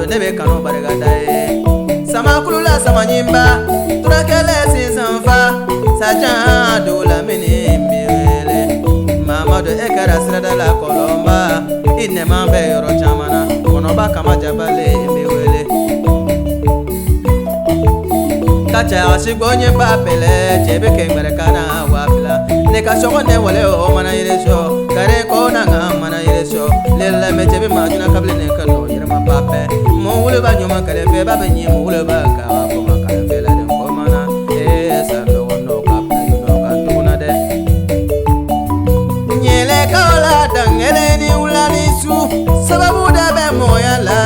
nebe kanu barigadaye sama kulula sama nyimba turakele sisanfa saja dula mini mbele Mamadu ekara sirada la kolomba ine mambe yoro chamana konoba kama jabale mbele kacha asigonye papele chebe kengere kana wabla ne ka shogone wale o mana yiresho kare ko na nga mana yiresho lella me chebe majuna kable ne kano yirma pape mo wule ba nyuma kale fe ba benyi mo wule ba ka ko makale fe la den ko mana sa do no kapna no ka tuna de nyele kala dangele ni ulani su sababu da be moyala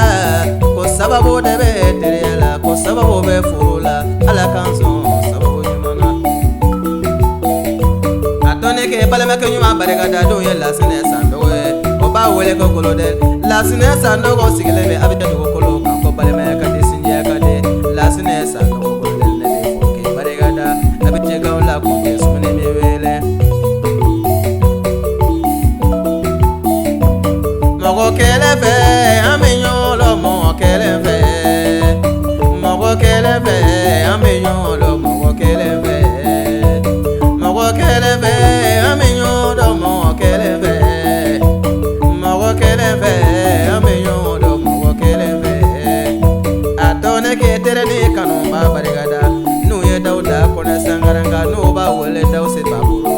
ko sababu da be terela ko sababu be furula ala kanso sababu nyumana atone ke balama ke nyuma barigada do ye la sene sandowe o ba wele ko kolode la sene sandogo sigele be abita do kolo ko balama ka de sinje ka de la sene sandogo kolode ne de foke barigada abite ka la ko ke sumene me wele mogo kele fe aminyolo mo kele fe mogo kele fe aminyolo mogo kele fe mogo kele fe aminyolo mogo kele fe mogo kele fe aminyolo mogo kele fe atone ke tere ni kanumba barigada nu ye dauda kone sangaranga nu ba wele dawse baburu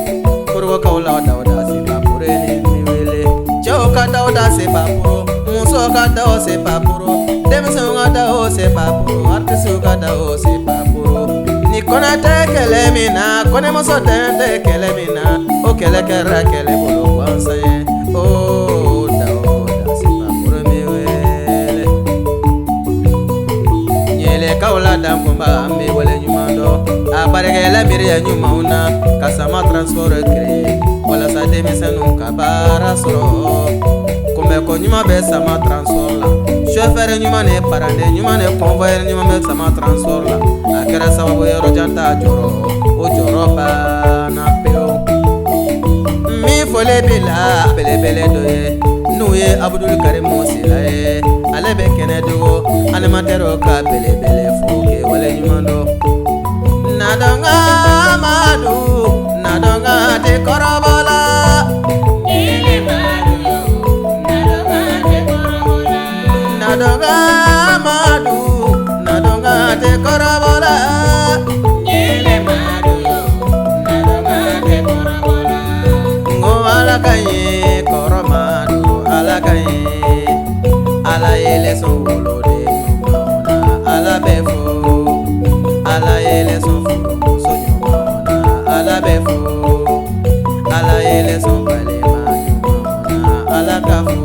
kurgo kawla dauda se babure ni wele choka dauda se baburu muso ka dawo se baburu demso ka dawo se baburu artisu ka dawo se baburu ni kona te kele mina kone muso te kele mina o kele kera kele bolo wansaye o dauda se baburu mi wele nyele kawla damkumba mi wele nyumando abarigela miriya nyumauna kasama transport kre wala sa demisenu kabara soro kome ko nyuma be sama transport la chauffeur nyuma ne parande nyuma ne convoyeur nyuma be sama transport la akera sababu yoro janta joro o joro ba na peo mi fole bila bele bele doye nuye Abdul Karim Mosila e alebe kenedo animatero ka bele bele foke wala nyumando nadanga madu nadanga te korobola ele madu nadanga te korobola nadanga madu nadanga te korobola ele madu nadanga te korobola ngo ala kanye koromadu ala kanye ala ele son wolode ala befo ala ele son furu so nyumana ala befo ala ele son kalema nyumana ala kafu